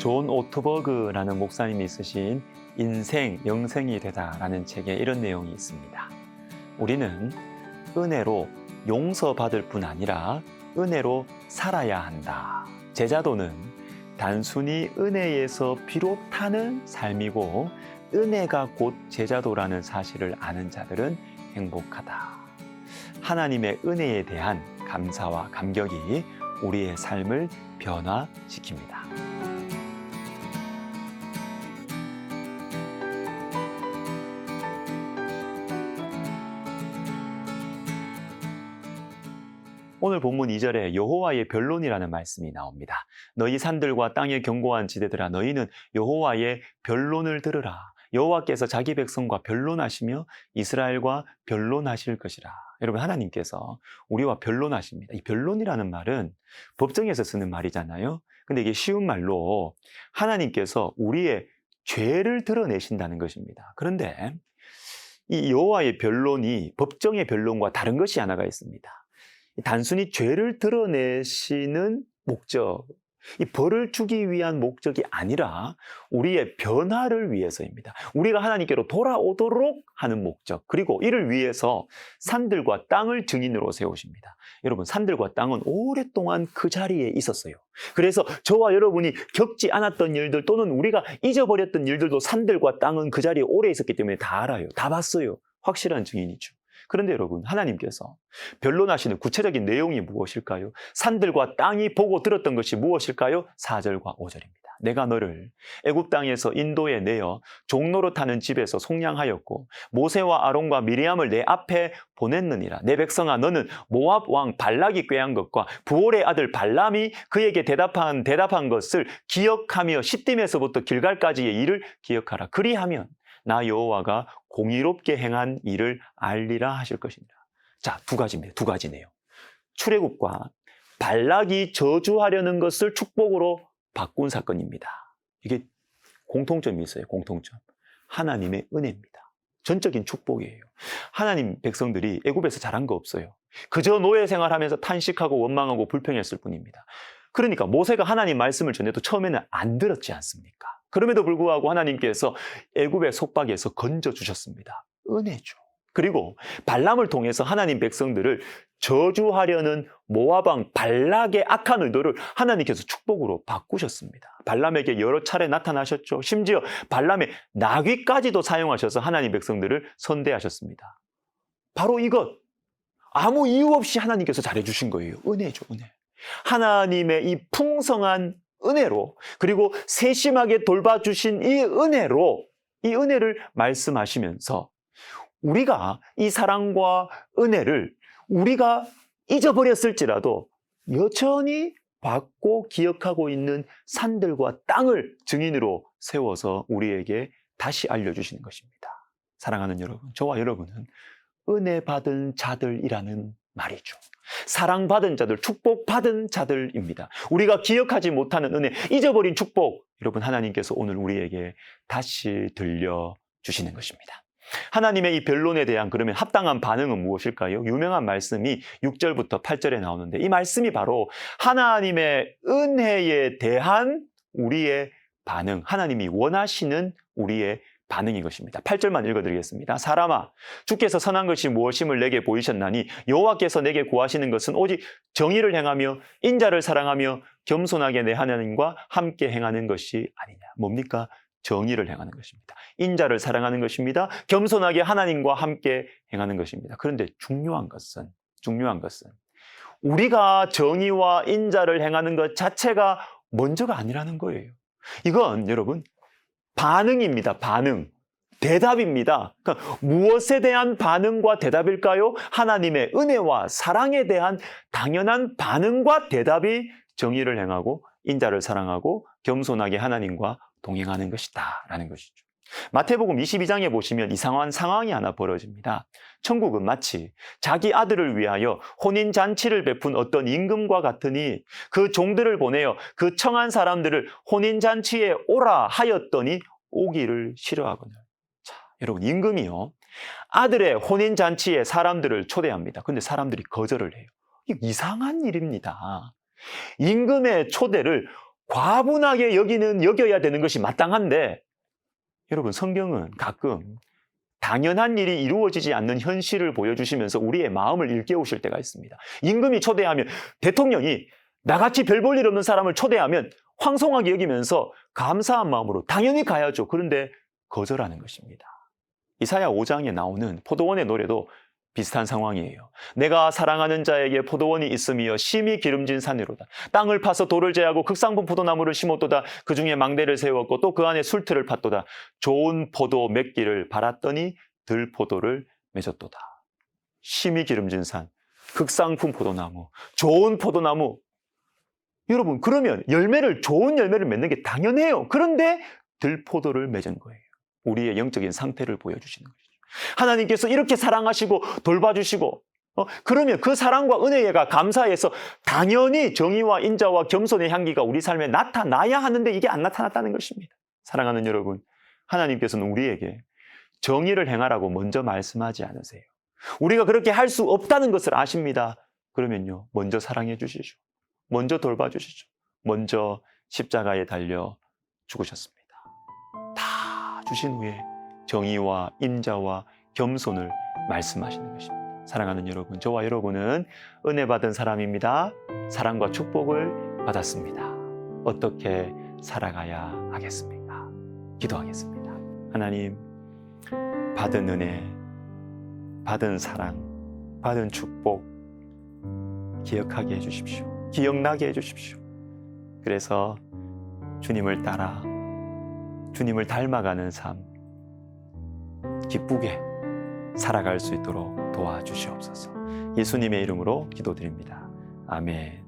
존 오트버그라는 목사님이 쓰신 인생 영생이 되다라는 책에 이런 내용이 있습니다. 우리는 은혜로 용서받을 뿐 아니라 은혜로 살아야 한다. 제자도는 단순히 은혜에서 비롯하는 삶이고 은혜가 곧 제자도라는 사실을 아는 자들은 행복하다. 하나님의 은혜에 대한 감사와 감격이 우리의 삶을 변화시킵니다. 오늘 본문 2절에 여호와의 변론이라는 말씀이 나옵니다. 너희 산들과 땅의 견고한 지대들아 너희는 여호와의 변론을 들으라. 여호와께서 자기 백성과 변론하시며 이스라엘과 변론하실 것이라. 여러분, 하나님께서 우리와 변론하십니다. 이 변론이라는 말은 법정에서 쓰는 말이잖아요. 근데 이게 쉬운 말로 하나님께서 우리의 죄를 드러내신다는 것입니다. 그런데 이 여호와의 변론이 법정의 변론과 다른 것이 하나가 있습니다. 단순히 죄를 드러내시는 목적, 이 벌을 주기 위한 목적이 아니라 우리의 변화를 위해서입니다. 우리가 하나님께로 돌아오도록 하는 목적, 그리고 이를 위해서 산들과 땅을 증인으로 세우십니다. 여러분, 산들과 땅은 오랫동안 그 자리에 있었어요. 그래서 저와 여러분이 겪지 않았던 일들 또는 우리가 잊어버렸던 일들도 산들과 땅은 그 자리에 오래 있었기 때문에 다 알아요. 다 봤어요. 확실한 증인이죠. 그런데 여러분, 하나님께서 변론하시는 구체적인 내용이 무엇일까요? 산들과 땅이 보고 들었던 것이 무엇일까요? 4절과 5절입니다. 내가 너를 애굽 땅에서 인도에 내어 종노릇하는 집에서 속량하였고 모세와 아론과 미리암을 내 앞에 보냈느니라. 내 백성아, 너는 모압 왕 발락이 꾀한 것과 부올의 아들 발람이 그에게 대답한 것을 기억하며 시딤에서부터 길갈까지의 일을 기억하라. 그리하면 나 여호와가 공의롭게 행한 일을 알리라 하실 것입니다. 자, 두 가지입니다. 두 가지네요. 출애굽과 발락이 저주하려는 것을 축복으로 바꾼 사건입니다. 이게 공통점이 있어요. 공통점. 하나님의 은혜입니다. 전적인 축복이에요. 하나님 백성들이 애굽에서 잘한 거 없어요. 그저 노예 생활하면서 탄식하고 원망하고 불평했을 뿐입니다. 그러니까 모세가 하나님 말씀을 전해도 처음에는 안 들었지 않습니까? 그럼에도 불구하고 하나님께서 애굽의 속박에서 건져주셨습니다. 은혜죠. 그리고 발람을 통해서 하나님 백성들을 저주하려는 모압 왕 발락의 악한 의도를 하나님께서 축복으로 바꾸셨습니다. 발람에게 여러 차례 나타나셨죠. 심지어 발람의 나귀까지도 사용하셔서 하나님 백성들을 선대하셨습니다. 바로 이것, 아무 이유 없이 하나님께서 잘해주신 거예요. 은혜죠, 은혜. 하나님의 이 풍성한 은혜로, 그리고 세심하게 돌봐주신 이 은혜를 말씀하시면서 우리가 이 사랑과 은혜를 우리가 잊어버렸을지라도 여전히 받고 기억하고 있는 산들과 땅을 증인으로 세워서 우리에게 다시 알려주시는 것입니다. 사랑하는 여러분, 저와 여러분은 은혜 받은 자들이라는 말이죠. 사랑받은 자들, 축복받은 자들입니다. 우리가 기억하지 못하는 은혜, 잊어버린 축복, 여러분, 하나님께서 오늘 우리에게 다시 들려주시는 것입니다. 하나님의 이 변론에 대한 그러면 합당한 반응은 무엇일까요? 유명한 말씀이 6절부터 8절에 나오는데 이 말씀이 바로 하나님의 은혜에 대한 우리의 반응, 하나님이 원하시는 우리의 반응인 것입니다. 8절만 읽어드리겠습니다. 사람아, 주께서 선한 것이 무엇임을 내게 보이셨나니 여호와께서 내게 구하시는 것은 오직 정의를 행하며 인자를 사랑하며 겸손하게 내 하나님과 함께 행하는 것이 아니냐. 뭡니까? 정의를 행하는 것입니다. 인자를 사랑하는 것입니다. 겸손하게 하나님과 함께 행하는 것입니다. 그런데 중요한 것은 우리가 정의와 인자를 행하는 것 자체가 먼저가 아니라는 거예요. 이건 여러분 반응입니다. 반응. 대답입니다. 그러니까 무엇에 대한 반응과 대답일까요? 하나님의 은혜와 사랑에 대한 당연한 반응과 대답이 정의를 행하고 인자를 사랑하고 겸손하게 하나님과 동행하는 것이다 라는 것이죠. 마태복음 22장에 보시면 이상한 상황이 하나 벌어집니다. 천국은 마치 자기 아들을 위하여 혼인잔치를 베푼 어떤 임금과 같으니 그 종들을 보내어 그 청한 사람들을 혼인잔치에 오라 하였더니 오기를 싫어하거늘. 자, 여러분, 임금이요, 아들의 혼인잔치에 사람들을 초대합니다. 그런데 사람들이 거절을 해요. 이상한 일입니다. 임금의 초대를 과분하게 여겨야 되는 것이 마땅한데, 여러분, 성경은 가끔 당연한 일이 이루어지지 않는 현실을 보여주시면서 우리의 마음을 일깨우실 때가 있습니다. 임금이 초대하면, 대통령이 나같이 별 볼 일 없는 사람을 초대하면 황송하게 여기면서 감사한 마음으로 당연히 가야죠. 그런데 거절하는 것입니다. 이사야 5장에 나오는 포도원의 노래도 비슷한 상황이에요. 내가 사랑하는 자에게 포도원이 있으며 심히 기름진 산이로다. 땅을 파서 돌을 제하고 극상품 포도나무를 심었도다. 그 중에 망대를 세웠고 또 그 안에 술틀을 팠도다. 좋은 포도 맺기를 바랐더니 들포도를 맺었도다. 심히 기름진 산, 극상품 포도나무, 좋은 포도나무. 여러분, 그러면 좋은 열매를 맺는 게 당연해요. 그런데 들포도를 맺은 거예요. 우리의 영적인 상태를 보여주시는 거죠. 하나님께서 이렇게 사랑하시고 돌봐주시고, 그러면 그 사랑과 은혜가 감사해서 당연히 정의와 인자와 겸손의 향기가 우리 삶에 나타나야 하는데 이게 안 나타났다는 것입니다. 사랑하는 여러분, 하나님께서는 우리에게 정의를 행하라고 먼저 말씀하지 않으세요. 우리가 그렇게 할 수 없다는 것을 아십니다. 그러면요, 먼저 사랑해 주시죠. 먼저 돌봐주시죠. 먼저 십자가에 달려 죽으셨습니다. 다 주신 후에 정의와 인자와 겸손을 말씀하시는 것입니다. 사랑하는 여러분, 저와 여러분은 은혜 받은 사람입니다. 사랑과 축복을 받았습니다. 어떻게 살아가야 하겠습니까? 기도하겠습니다. 하나님, 받은 은혜, 받은 사랑, 받은 축복 기억하게 해주십시오. 기억나게 해주십시오. 그래서 주님을 따라 주님을 닮아가는 삶, 기쁘게 살아갈 수 있도록 도와주시옵소서. 예수님의 이름으로 기도드립니다. 아멘.